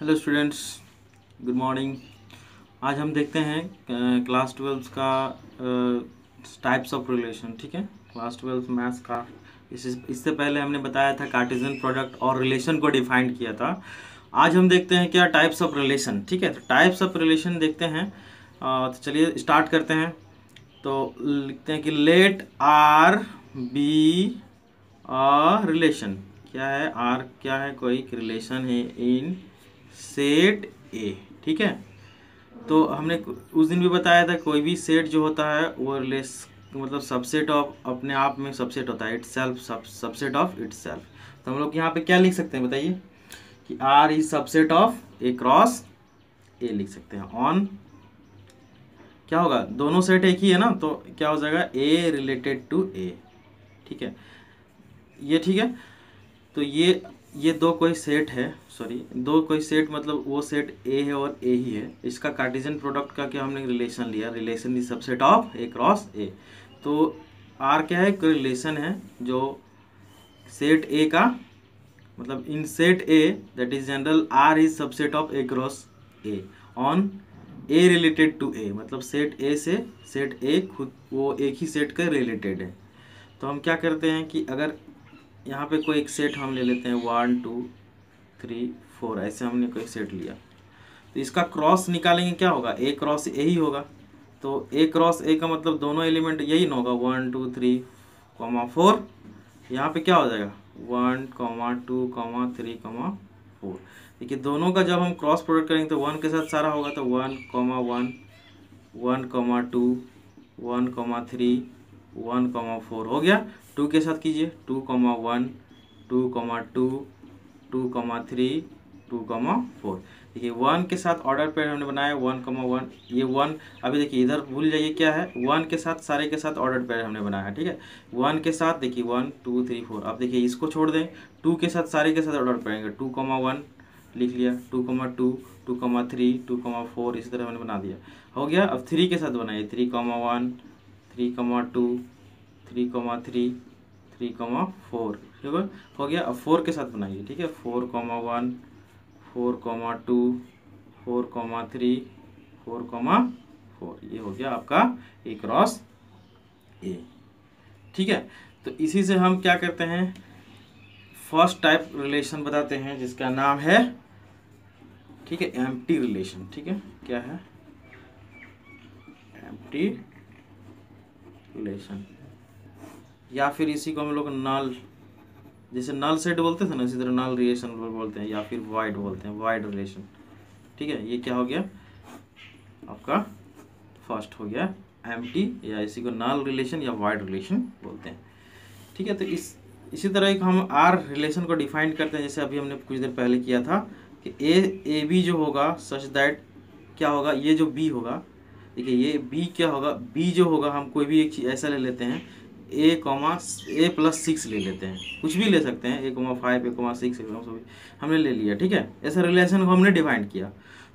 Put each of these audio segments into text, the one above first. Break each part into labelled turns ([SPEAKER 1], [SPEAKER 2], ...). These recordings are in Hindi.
[SPEAKER 1] Hello students, good morning. आज हम देखते हैं क्लास 12 का टाइप्स ऑफ रिलेशन। ठीक है, क्लास 12 मैथ्स का इससे पहले हमने बताया था कार्टेशियन प्रोडक्ट और रिलेशन को डिफाइन किया था। आज हम देखते हैं क्या टाइप्स ऑफ रिलेशन। ठीक है, तो टाइप्स ऑफ रिलेशन देखते हैं। तो चलिए स्टार्ट करते हैं। तो लिखते हैं कि let R be a relation. क्या है आर? क्या है? कोई रिलेशन है इन सेट ए। ठीक है, तो हमने उस दिन भी बताया था कोई भी सेट जो होता है वो मतलब सबसेट ऑफ अपने आप में सबसेट होता है, इटसेल्फ सबसेट ऑफ इटसेल्फ। तो हम लोग यहाँ पे क्या लिख सकते हैं बताइए कि R is subset of A cross A लिख सकते हैं। ऑन क्या होगा, दोनों सेट एक ही है ना, तो क्या हो जाएगा ए रिलेटेड टू ए। ठीक है, ये ठीक है। तो ये दो कोई सेट है, सॉरी दो कोई सेट मतलब वो सेट ए है और ए ही है। इसका कार्टेशियन प्रोडक्ट का क्या हमने रिलेशन लिया, relation is subset of A cross ए। तो आर क्या है, कोई रिलेशन है जो सेट ए का मतलब in set A that is general R is subset of A cross A on A related to A, मतलब सेट ए से सेट ए खुद वो एक ही सेट का रिलेटेड है। तो हम क्या करते हैं कि अगर यहाँ पे कोई एक सेट हम ले लेते हैं 1 2 3 4, ऐसे हमने कोई सेट लिया, तो इसका क्रॉस निकालेंगे क्या होगा, ए क्रॉस ए ही होगा। तो ए क्रॉस ए का मतलब दोनों एलिमेंट यही ना होगा, 1 2 3 4। यहाँ पे क्या हो जाएगा 1 2 3 4। देखिए दोनों का जब हम क्रॉस प्रोडक्ट करेंगे तो 1 के साथ सारा होगा, तो 1 1 1 2 1 3 1 4 हो गया। 2 के साथ कीजिए 2 1 2 2 2 3 2 4। देखिए 1 के साथ ऑर्डर पेयर हमने बनाया 1 1, ये 1। अभी देखिए इधर भूल जाइए क्या है, 1 के साथ सारे के साथ ऑर्डर पेयर हमने बनाया। ठीक है, 1 के साथ देखिए 1 2 3 4। अब देखिए इसको छोड़ दें, 2 के साथ सारे के साथ ऑर्डर पेयर 2 1 लिख लिया, 2 2 2 3 2 4 इसी तरह हमने बना दिया, हो गया। अब 3 के साथ बनाइए 3 1 3 2 3 3 3 4, ठीक है हो गया। अब 4 के साथ बनाइए, ठीक है 4 1 4 2 4 3 4 4, ये हो गया आपका ए क्रॉस ए। ठीक है, तो इसी से हम क्या करते हैं, फर्स्ट टाइप रिलेशन बताते हैं जिसका नाम है, ठीक है, एम्प्टी रिलेशन। ठीक है, क्या है एम्प्टी रिलेशन, या फिर इसी को हम लोग नल, जैसे नल सेट बोलते थे ना, इसी तरह नल रिलेशन बोलते हैं, या फिर वाइड बोलते हैं, वाइड रिलेशन। ठीक है, ये क्या हो गया आपका फर्स्ट हो गया एम्प्टी, या इसी को नल रिलेशन या वाइड रिलेशन बोलते हैं। ठीक है, तो इसी तरह एक हम आर रिलेशन को डिफाइन करते हैं, जैसे अभी हमने कुछ देर पहले किया था कि ए बी जो होगा सच दैट क्या होगा, ये जो बी होगा, देखिए ये बी क्या होगा, बी जो होगा हम कोई भी एक चीज़ ऐसा ले लेते हैं ए प्लस 6 ले लेते हैं, कुछ भी ले सकते हैं, A 5 A 6 हमने ले लिया। ठीक है, ऐसा रिलेशन को हमने डिफाइन किया।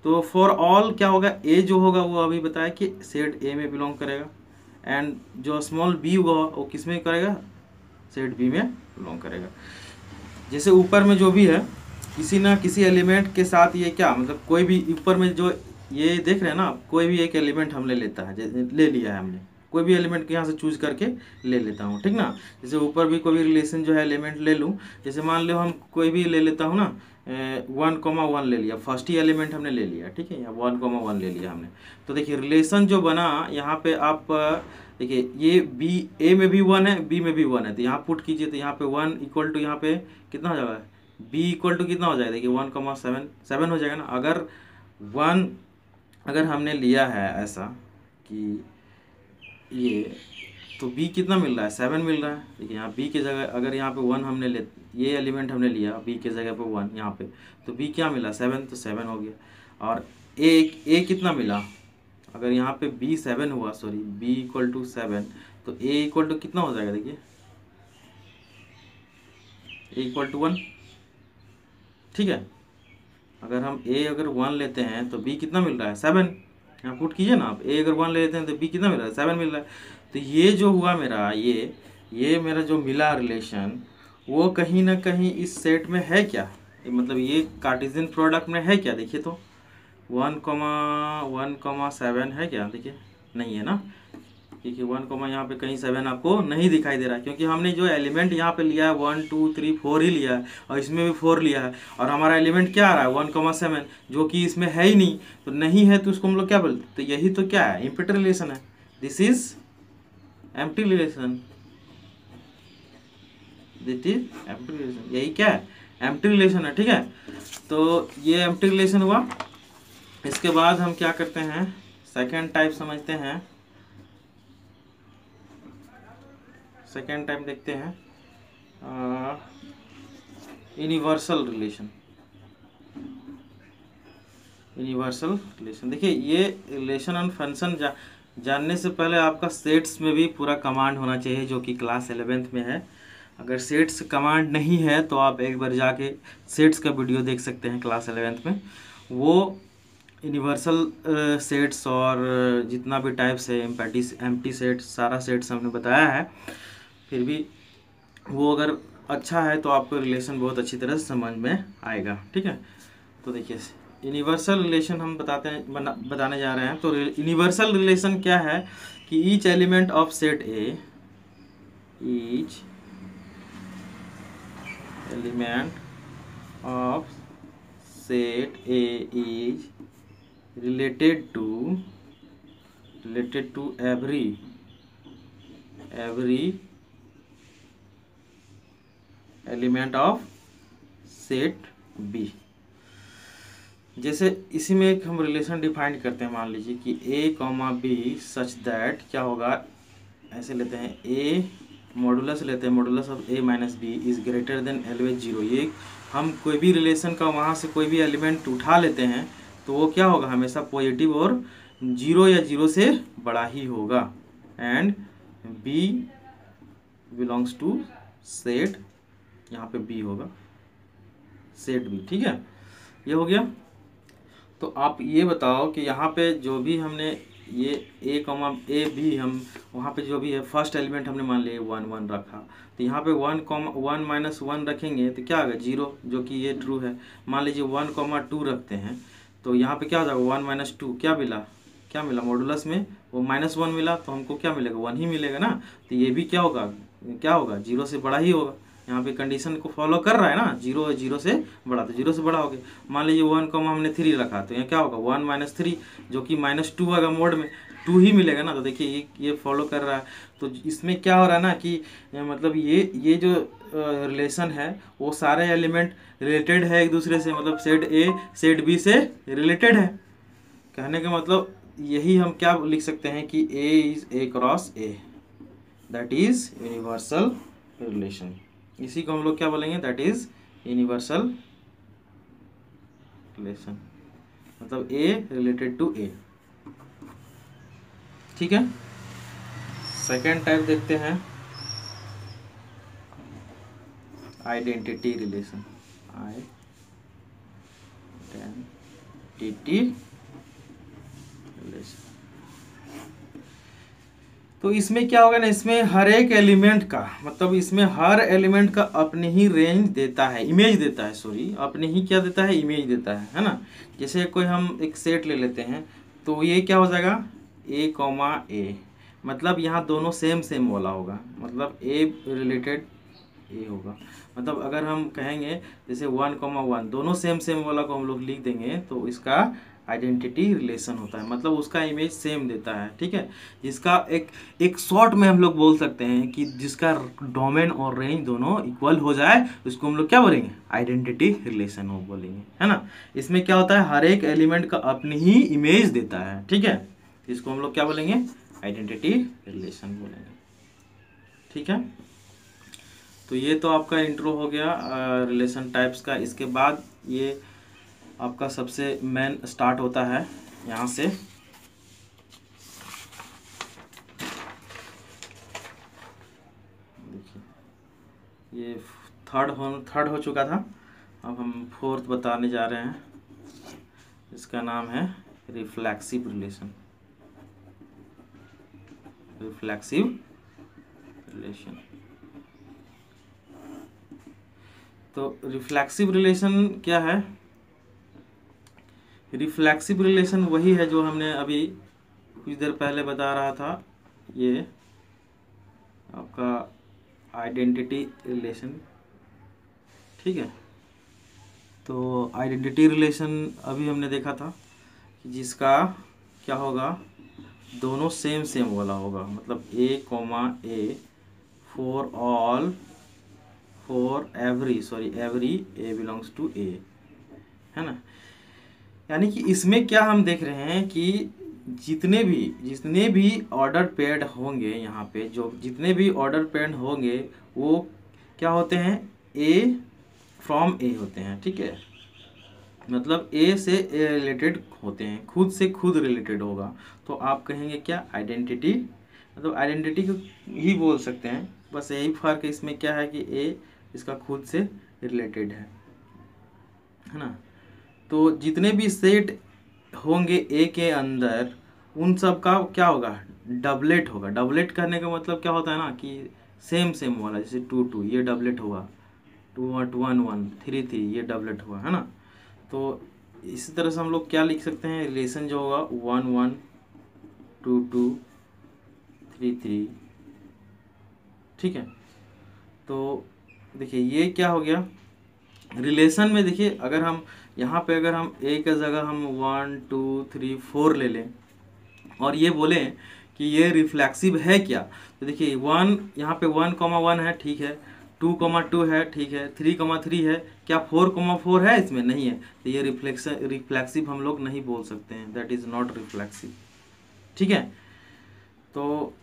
[SPEAKER 1] तो फॉर ऑल क्या होगा, ए जो होगा वो अभी बताया कि सेट ए में बिलोंग करेगा, एंड जो स्मॉल बी होगा वो किस में करेगा, सेट बी में बिलोंग करेगा। जैसे ऊपर में जो भी है किसी ना किसी एलिमेंट के साथ ये क्या मतलब कोई भी ऊपर में जो ये देख रहे हैं ना, कोई भी एक एलिमेंट हमने लेता है, ले लिया है हमने, कोई भी एलिमेंट के यहाँ से चूज करके ले लेता हूँ, ठीक ना। जैसे ऊपर भी कोई भी रिलेशन जो है एलिमेंट ले लूँ, जैसे मान लो हम कोई भी ले लेता हूँ ना, 1 1 ले लिया, फर्स्ट ही एलिमेंट हमने ले लिया, ठीक है, या 1 1 ले लिया हमने। तो देखिए रिलेशन जो बना यहाँ पे, आप देखिए ये बी ए में भी 1 है, बी में भी 1 है, तो यहाँ पुट कीजिए, तो यहाँ पे 1 इक्वल टू यहाँ पे कितना हो जाएगा, बी इक्वल टू कितना हो जाएगा, देखिए 1 7 हो जाएगा ना। अगर 1 अगर हमने लिया है ऐसा कि ये, तो b कितना मिल रहा है, 7 मिल रहा है। देखिए यहाँ b की जगह अगर यहाँ पे 1 हमने ये एलिमेंट हमने लिया b के जगह पे 1 यहाँ पे, तो b क्या मिला 7, तो 7 हो गया। और a कितना मिला, अगर यहाँ पे b 7 हुआ, सॉरी b इक्वल टू 7, तो a इक्वल टू कितना हो जाएगा, देखिए a इक्वल टू 1। ठीक है, अगर हम a अगर 1 लेते हैं तो b कितना मिल रहा है 7, यहाँ पुट कीजिए ना आप, a अगर 1 ले लेते हैं तो b कितना मिल रहा है 7 मिल रहा है। तो ये जो हुआ मेरा ये मेरा जो मिला रिलेशन, वो कहीं ना कहीं इस सेट में है क्या, मतलब ये कार्टेशियन प्रोडक्ट में है क्या, देखिए तो 1,7 है क्या, देखिए नहीं है ना, देखिए 1, यहाँ पे कहीं 7 आपको नहीं दिखाई दे रहा है, क्योंकि हमने जो एलिमेंट यहाँ पे लिया है 1 2 3 4 ही लिया है, और इसमें भी 4 लिया है, और हमारा एलिमेंट क्या आ रहा है 1,7, जो कि इसमें है ही नहीं, तो नहीं है तो उसको हम लोग क्या बोलते, तो यही तो क्या है, एम्प्टी रिलेशन है, this is empty relation, this is empty relation, यही क्या है, एम्प्टी रिलेशन है, ठीक है। तो ये एम्प्टी रिलेशन हुआ। इसके बाद हम क्या करते हैं, सेकेंड टाइप समझते हैं, सेकेंड टाइप देखते हैं यूनिवर्सल रिलेशन। यूनिवर्सल रिलेशन, देखिए ये रिलेशन एंड फंक्शन जानने से पहले आपका सेट्स में भी पूरा कमांड होना चाहिए, जो कि क्लास 11th में है। अगर सेट्स कमांड नहीं है तो आप एक बार जाके सेट्स का वीडियो देख सकते हैं क्लास 11th में, वो यूनिवर्सल सेट्स और जितना भी टाइप्स है एम्प्टी सेट्स, सारा सेट्स हमने बताया है। फिर भी वो अगर अच्छा है तो आपको रिलेशन बहुत अच्छी तरह से समझ में आएगा, ठीक है। तो देखिए यूनिवर्सल रिलेशन हम बताने जा रहे हैं। तो यूनिवर्सल रिलेशन क्या है कि each element of set A, each element of set A is related to every element of set B. जैसे इसी में एक हम रिलेशन डिफाइन करते हैं, मान लीजिए कि A comma B such that क्या होगा, ऐसे लेते हैं ए मॉडुलस लेते हैं, modulus of A minus B is greater than always 0। ये हम कोई भी रिलेशन का वहाँ से कोई भी एलिमेंट उठा लेते हैं तो वो क्या होगा, हमेशा पॉजिटिव और 0 या 0 से बड़ा ही होगा। And B belongs to set, यहाँ पे बी होगा सेट बी, ठीक है, ये हो गया। तो आप ये बताओ कि यहाँ पे जो भी हमने ये ए कॉमा ए बी, हम वहाँ पे जो भी है फर्स्ट एलिमेंट हमने मान लिया 1 1 रखा, तो यहाँ पे 1 माइनस 1 रखेंगे तो क्या आएगा 0, जो कि ये ट्रू है। मान लीजिए 1,2 रखते हैं तो यहाँ पे क्या हो जाएगा 1 माइनस 2, क्या मिला मॉडुलस में वो -1 मिला, तो हमको क्या मिलेगा 1 ही मिलेगा ना। तो ये भी क्या होगा 0 से बड़ा ही होगा, यहाँ पे कंडीशन को फॉलो कर रहा है ना, 0 से बड़ा, तो 0 से बड़ा हो गया। मान लीजिए 1 हमने 3 रखा, तो यहाँ क्या होगा 1 माइनस 3, जो कि -2 होगा, मोड में 2 ही मिलेगा ना। तो देखिए ये फॉलो कर रहा है। तो इसमें क्या हो रहा है ना कि मतलब ये जो रिलेशन है वो सारे एलिमेंट रिलेटेड है एक दूसरे से, मतलब सेट ए सेट बी से रिलेटेड है। कहने का मतलब यही हम क्या लिख सकते हैं कि A is A cross A, that is universal relation. इसी को हम लोग क्या बोलेंगे, दैट इज यूनिवर्सल रिलेशन, मतलब ए रिलेटेड टू ए, ठीक है। सेकेंड टाइप देखते हैं आइडेंटिटी रिलेशन, आइडेंटिटी रिलेशन। तो इसमें क्या होगा ना, इसमें हर एक एलिमेंट का मतलब इसमें हर एलिमेंट का अपनी ही रेंज देता है, इमेज देता है, सॉरी अपने ही क्या देता है, इमेज देता है ना। जैसे कोई हम एक सेट ले लेते हैं तो ये क्या हो जाएगा ए कॉमा ए, मतलब यहाँ दोनों सेम वाला होगा, मतलब ए रिलेटेड ए होगा। मतलब अगर हम कहेंगे जैसे 1,1 दोनों सेम वाला को हम लोग लिख देंगे तो इसका आइडेंटिटी रिलेशन होता है, मतलब उसका इमेज सेम देता है, ठीक है। जिसका एक शॉर्ट में हम लोग बोल सकते हैं कि जिसका डोमेन और रेंज दोनों इक्वल हो जाए उसको हम लोग क्या बोलेंगे, आइडेंटिटी रिलेशन हो बोलेंगे, है ना। इसमें क्या होता है, हर एक एलिमेंट का अपनी ही इमेज देता है, ठीक है, इसको हम लोग क्या बोलेंगे, आइडेंटिटी रिलेशन बोलेंगे, ठीक है। तो ये तो आपका इंट्रो हो गया रिलेशन टाइप्स का। इसके बाद ये आपका सबसे मेन स्टार्ट होता है यहाँ से, देखिए ये थर्ड हो चुका था, अब हम फोर्थ बताने जा रहे हैं। इसका नाम है रिफ्लेक्सिव रिलेशन, रिफ्लेक्सिव रिलेशन। तो रिफ्लेक्सिव रिलेशन क्या है? रिफ्लेक्सिव रिलेशन वही है जो हमने अभी कुछ देर पहले बता रहा था, ये आपका आइडेंटिटी रिलेशन। ठीक है, तो आइडेंटिटी रिलेशन अभी हमने देखा था कि जिसका क्या होगा, दोनों सेम सेम वाला होगा, मतलब A, for all, for every A belongs to A, है ना। यानी कि इसमें क्या हम देख रहे हैं कि जितने भी ऑर्डर पेयर्ड होंगे, यहाँ पे जो जितने भी ऑर्डर पेयर्ड होंगे वो क्या होते हैं, A फ्रॉम A होते हैं। ठीक है, मतलब A से A रिलेटेड होते हैं, खुद से खुद रिलेटेड होगा। तो आप कहेंगे क्या, आइडेंटिटी, मतलब आइडेंटिटी को ही बोल सकते हैं। बस यही फर्क है इसमें, क्या है कि A इसका खुद से रिलेटेड है ना। तो जितने भी सेट होंगे ए के अंदर, उन सब का क्या होगा, डबलेट होगा। डबलेट करने का मतलब क्या होता है ना कि सेम सेम वाला, जैसे 2 ये डबलेट हुआ, 1 3 ये डबलेट हुआ, है ना। तो इसी तरह से हम लोग क्या लिख सकते हैं, रिलेशन जो होगा 1 2 3। ठीक है, तो देखिए ये क्या हो गया रिलेशन में। देखिए अगर हम यहाँ पे अगर हम ए की जगह हम 1 2 3 4 ले लें और ये बोले कि ये रिफ्लेक्सिव है क्या, तो देखिए 1 यहाँ पे 1,1 है, ठीक है, 2,2 है, ठीक है, 3,3 है, क्या 4,4 है? इसमें नहीं है, तो ये रिफ्लेक्सिव हम लोग नहीं बोल सकते हैं, दैट इज नॉट रिफ्लेक्सिव। ठीक है, तो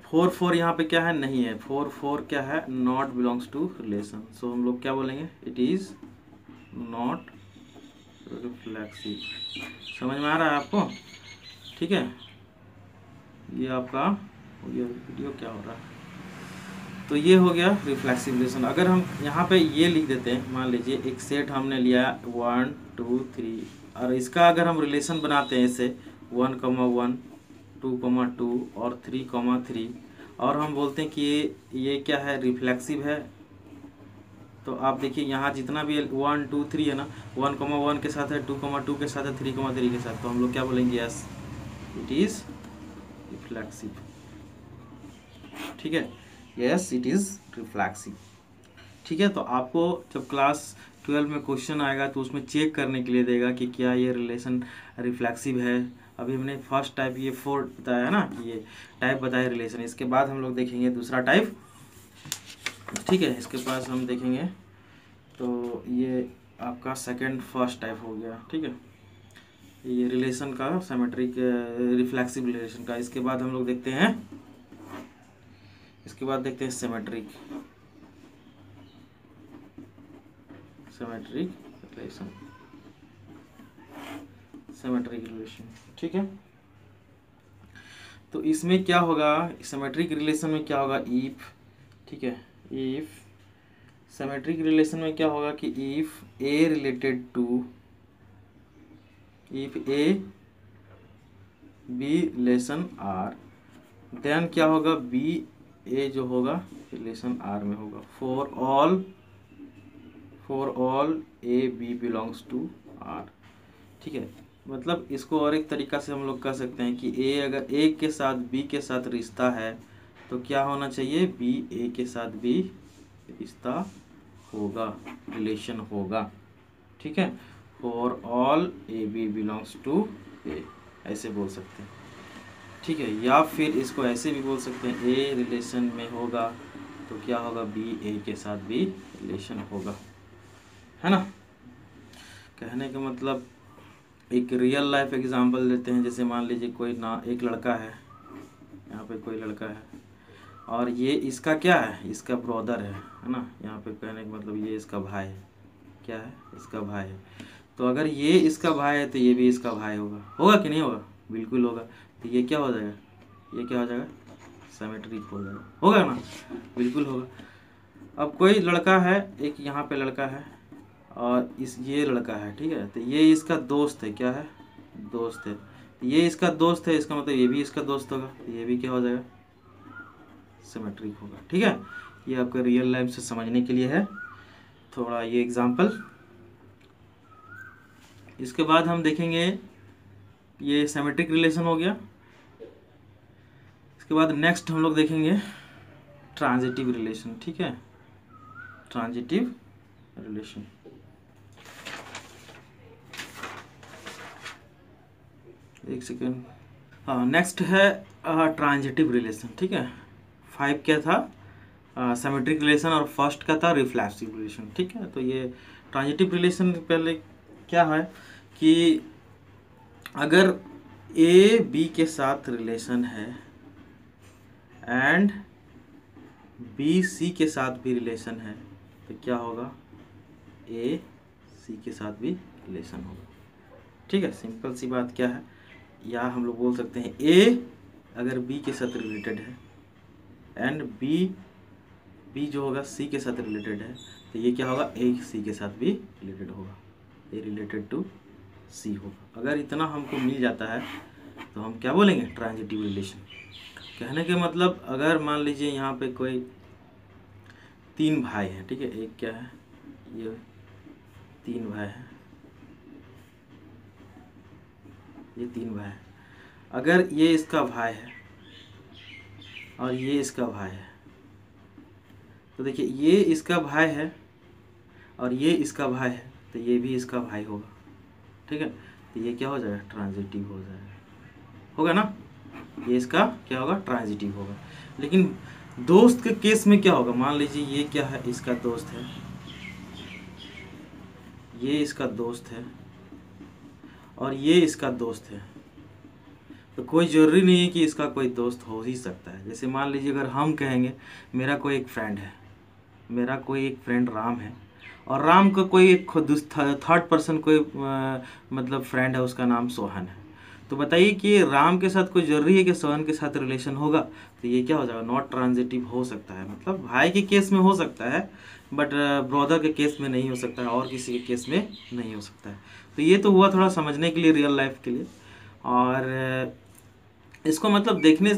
[SPEAKER 1] 4 यहाँ पे क्या है, नहीं है, 4 क्या है, नॉट बिलोंग्स टू रिलेशन। सो हम लोग क्या बोलेंगे, इट इज नॉट रिफ्लेक्सिव। समझ में आ रहा है आपको? ठीक है, ये आपका ये वीडियो क्या हो रहा है, तो ये हो गया रिफ्लेक्सिव रिलेशन। अगर हम यहाँ पे ये लिख देते हैं, मान लीजिए एक सेट हमने लिया 1 2 3, और इसका अगर हम रिलेशन बनाते हैं ऐसे 1,1 2,2 और 3,3, और हम बोलते हैं कि ये क्या है, रिफ्लेक्सिव है। तो आप देखिए यहाँ जितना भी 1 2 3 है ना, 1,1 के साथ है, 2,2 के साथ है, 3,3 के साथ, तो हम लोग क्या बोलेंगे, यस इट इज रिफ्लेक्सिव। ठीक है, यस इट इज रिफ्लेक्सिव। ठीक है, तो आपको जब क्लास 12 में क्वेश्चन आएगा तो उसमें चेक करने के लिए देगा कि क्या ये रिलेशन रिफ्लेक्सिव है। अभी हमने फर्स्ट टाइप ये 4 बताया है ना, कि ये टाइप बताया रिलेशन। इसके बाद हम लोग देखेंगे दूसरा टाइप। ठीक है, इसके पास हम देखेंगे, तो ये आपका सेकंड फर्स्ट टाइप हो गया। ठीक है, ये रिलेशन का सिमेट्रिक रिफ्लेक्सिव रिलेशन का। इसके बाद हम लोग देखते हैं, इसके बाद देखते हैं सिमेट्रिक रिलेशन, सिमेट्रिक रिलेशन। ठीक है, तो इसमें क्या होगा, सिमेट्रिक रिलेशन में क्या होगा, इफ, ठीक है, इफ सिमेट्रिक रिलेशन में क्या होगा कि if A related to, if A B relation R, then क्या होगा, बी ए जो होगा रिलेशन आर में होगा, for all A B belongs to R. ठीक है, मतलब इसको और एक तरीका से हम लोग कह सकते हैं कि ए अगर ए के साथ बी के साथ रिश्ता है तो क्या होना चाहिए, बी ए के साथ भी रिश्ता होगा, रिलेशन होगा। ठीक है, for all A B belongs to A, ऐसे बोल सकते हैं। ठीक है, या फिर इसको ऐसे भी बोल सकते हैं, ए रिलेशन में होगा तो क्या होगा, बी ए के साथ भी रिलेशन होगा, है ना। कहने का मतलब एक रियल लाइफ एग्जांपल लेते हैं, जैसे मान लीजिए कोई ना, एक लड़का है, यहाँ पे कोई लड़का है और ये इसका क्या है, इसका ब्रदर है ना। यहाँ पे कहने का मतलब ये इसका भाई है, क्या है, इसका भाई है। तो अगर ये इसका भाई है तो ये भी इसका भाई होगा कि नहीं होगा, बिल्कुल होगा। तो ये क्या हो जाएगा, ये क्या हो जाएगा, सिमेट्रिक हो जाएगा, होगा ना, बिल्कुल होगा। अब कोई लड़का है, एक यहाँ पे लड़का है और ये लड़का है, ठीक है, तो ये इसका दोस्त है, क्या है, दोस्त है। ये इसका दोस्त है, इसका मतलब ये भी इसका दोस्त होगा, तो ये भी क्या हो जाएगा, सिमेट्रिक होगा। ठीक है, ये आपका रियल लाइफ से समझने के लिए है। थोड़ा ये एग्जाम्पल। इसके बाद हम देखेंगे, ये सिमेट्रिक रिलेशन हो गया। इसके बाद नेक्स्ट हम लोग देखेंगे ट्रांजिटिव रिलेशन। ठीक है, ट्रांजिटिव रिलेशन। एक सेकेंड। हाँ, नेक्स्ट है ट्रांजिटिव रिलेशन। ठीक है, 5 क्या था, सिमेट्रिक रिलेशन, और फर्स्ट का था रिफ्लेक्सिव रिलेशन। ठीक है, तो ये ट्रांजिटिव रिलेशन पहले क्या है कि अगर ए बी के साथ रिलेशन है एंड बी सी के साथ भी रिलेशन है, तो क्या होगा, ए सी के साथ भी रिलेशन होगा। ठीक है, सिंपल सी बात क्या है, या हम लोग बोल सकते हैं ए अगर बी के साथ रिलेटेड है एंड बी जो होगा सी के साथ रिलेटेड है, तो ये क्या होगा, ए सी के साथ भी रिलेटेड होगा, ए रिलेटेड टू सी होगा। अगर इतना हमको मिल जाता है तो हम क्या बोलेंगे, ट्रांजिटिव रिलेशन। कहने के मतलब, अगर मान लीजिए यहाँ पे कोई 3 भाई हैं। ठीक है, एक क्या है, ये 3 भाई हैं, ये 3 भाई है। अगर ये इसका भाई है और ये इसका भाई है, तो देखिए ये इसका भाई है और ये इसका भाई है, तो ये भी इसका भाई होगा। ठीक है, तो ये क्या हो जाएगा, ट्रांजिटिव हो जाएगा, होगा ना, ये इसका क्या होगा, ट्रांजिटिव होगा। लेकिन दोस्त के केस में क्या होगा, मान लीजिए ये क्या है, इसका दोस्त है, ये इसका दोस्त है और ये इसका दोस्त है, तो कोई ज़रूरी नहीं है कि इसका कोई दोस्त हो ही सकता है। जैसे मान लीजिए अगर हम कहेंगे मेरा कोई एक फ्रेंड है, मेरा कोई एक फ्रेंड राम है, और राम का कोई एक खुद थर्ड पर्सन कोई मतलब फ्रेंड है, उसका नाम सोहन है, तो बताइए कि राम के साथ कोई ज़रूरी है कि सोहन के साथ रिलेशन होगा, तो ये क्या हो जाएगा, नॉट ट्रांजिटिव हो सकता है। मतलब भाई के केस में हो सकता है, बट ब्रदर के केस में नहीं हो सकता है, और किसी के केस में नहीं हो सकता है। तो ये तो हुआ थोड़ा समझने के लिए, रियल लाइफ के लिए। और इसको मतलब देखने,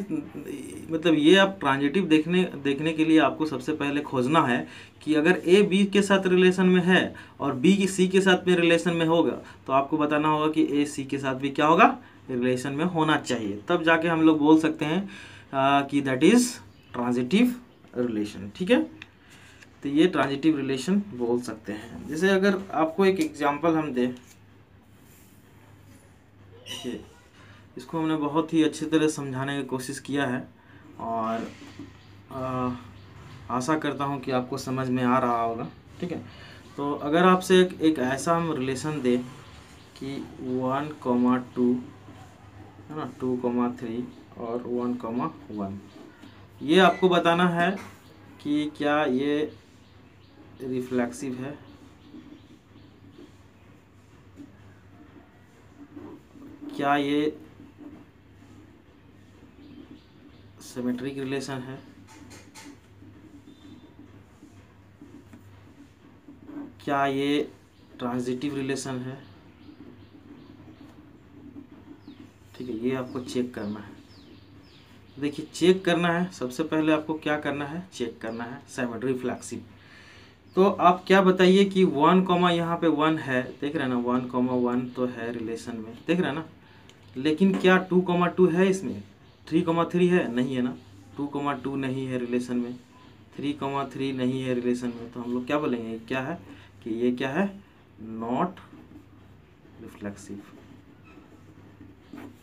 [SPEAKER 1] मतलब ये आप ट्रांजिटिव देखने के लिए आपको सबसे पहले खोजना है कि अगर ए बी के साथ रिलेशन में है और बी सी के साथ में रिलेशन में होगा, तो आपको बताना होगा कि ए सी के साथ भी क्या होगा, रिलेशन में होना चाहिए। तब जाके हम लोग बोल सकते हैं कि दैट इज ट्रांजिटिव रिलेशन। ठीक है, तो ये ट्रांजिटिव रिलेशन बोल सकते हैं। जैसे अगर आपको एक एग्जांपल हम दें, इसको हमने बहुत ही अच्छी तरह समझाने की कोशिश किया है, और आशा करता हूँ कि आपको समझ में आ रहा होगा। ठीक है, तो अगर आपसे एक ऐसा हम रिलेशन दें कि 1,2 है ना, 2,3 और 1,1, ये आपको बताना है कि क्या ये रिफ्लेक्सिव है, क्या ये सिमेट्रिक रिलेशन है, क्या ये ट्रांजिटिव रिलेशन है। ठीक है, ये आपको चेक करना है। देखिए, चेक करना है, सबसे पहले आपको क्या करना है, चेक करना है सिमेट्री रिफ्लेक्सिव। तो आप क्या बताइए कि 1, यहाँ पे 1 है, देख रहे हैं ना, 1,1 तो है रिलेशन में, देख रहे हैं ना, लेकिन क्या 2,2 है इसमें, 3,3 है, नहीं है ना, 2,2 नहीं है रिलेशन में, 3,3 नहीं है रिलेशन में, तो हम लोग क्या बोलेंगे, क्या है कि ये क्या है, नॉट रिफ्लेक्सिव।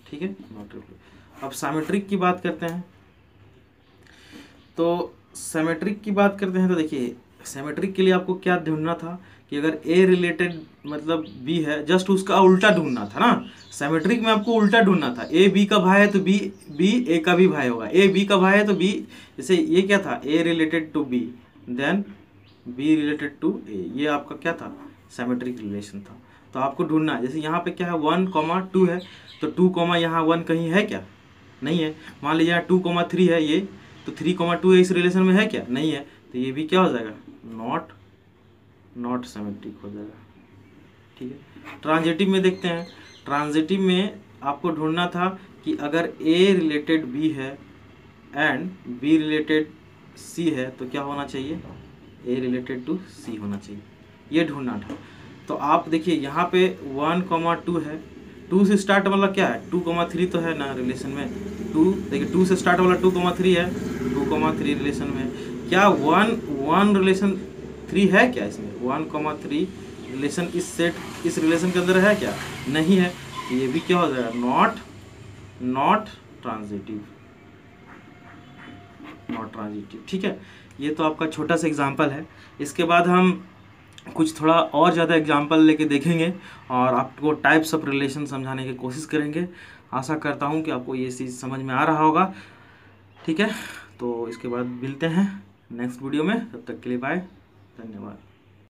[SPEAKER 1] ठीक है, नॉट रिफ्लेक्सिव। अब सिमेट्रिक की बात करते हैं, तो सिमेट्रिक की बात करते हैं, तो देखिए सिमेट्रिक के लिए आपको क्या ढूंढना था कि अगर ए रिलेटेड मतलब बी है, जस्ट उसका उल्टा ढूंढना था ना। सिमेट्रिक में आपको उल्टा ढूंढना था, ए बी का भाई है तो बी ए का भी भाई होगा, ए बी का भाई है तो बी, जैसे ये क्या था, A related to B then B related to A, ये आपका क्या था, सिमेट्रिक रिलेशन था। तो आपको ढूंढना है, जैसे यहाँ पे क्या है 1,2 है, तो 2, यहाँ 1 कहीं है क्या, नहीं है। मान लीजिए यहाँ 2,3 है ये, तो 3,2 इस रिलेशन में है क्या, नहीं है, तो ये भी क्या हो जाएगा, नॉट सिमेट्रिक हो जाएगा। ठीक है, ट्रांजिटिव में देखते हैं। ट्रांजिटिव में आपको ढूंढना था कि अगर ए रिलेटेड बी है एंड बी रिलेटेड सी है, तो क्या होना चाहिए, ए रिलेटेड टू सी होना चाहिए। ये ढूंढना था। तो आप देखिए यहाँ पे 1,2 है, 2 से स्टार्ट वाला क्या है, 2,3 तो है ना रिलेशन में। 2 देखिए 2 से स्टार्ट वाला 2,3 है, 2,3 रिलेशन में। क्या 1 रिलेशन 3 है क्या इसमें, 1,3 रिलेशन इस रिलेशन के अंदर है क्या, नहीं है। तो ये भी क्या हो जाएगा, नॉट ट्रांजिटिव, नॉट ट्रांजिटिव। ठीक है, ये तो आपका छोटा सा एग्जाम्पल है। इसके बाद हम कुछ थोड़ा और ज़्यादा एग्जाम्पल लेके देखेंगे और आपको टाइप्स ऑफ रिलेशन समझाने की कोशिश करेंगे। आशा करता हूँ कि आपको ये चीज़ समझ में आ रहा होगा। ठीक है, तो इसके बाद मिलते हैं नेक्स्ट वीडियो में, तब तक के लिए बाय, धन्यवाद।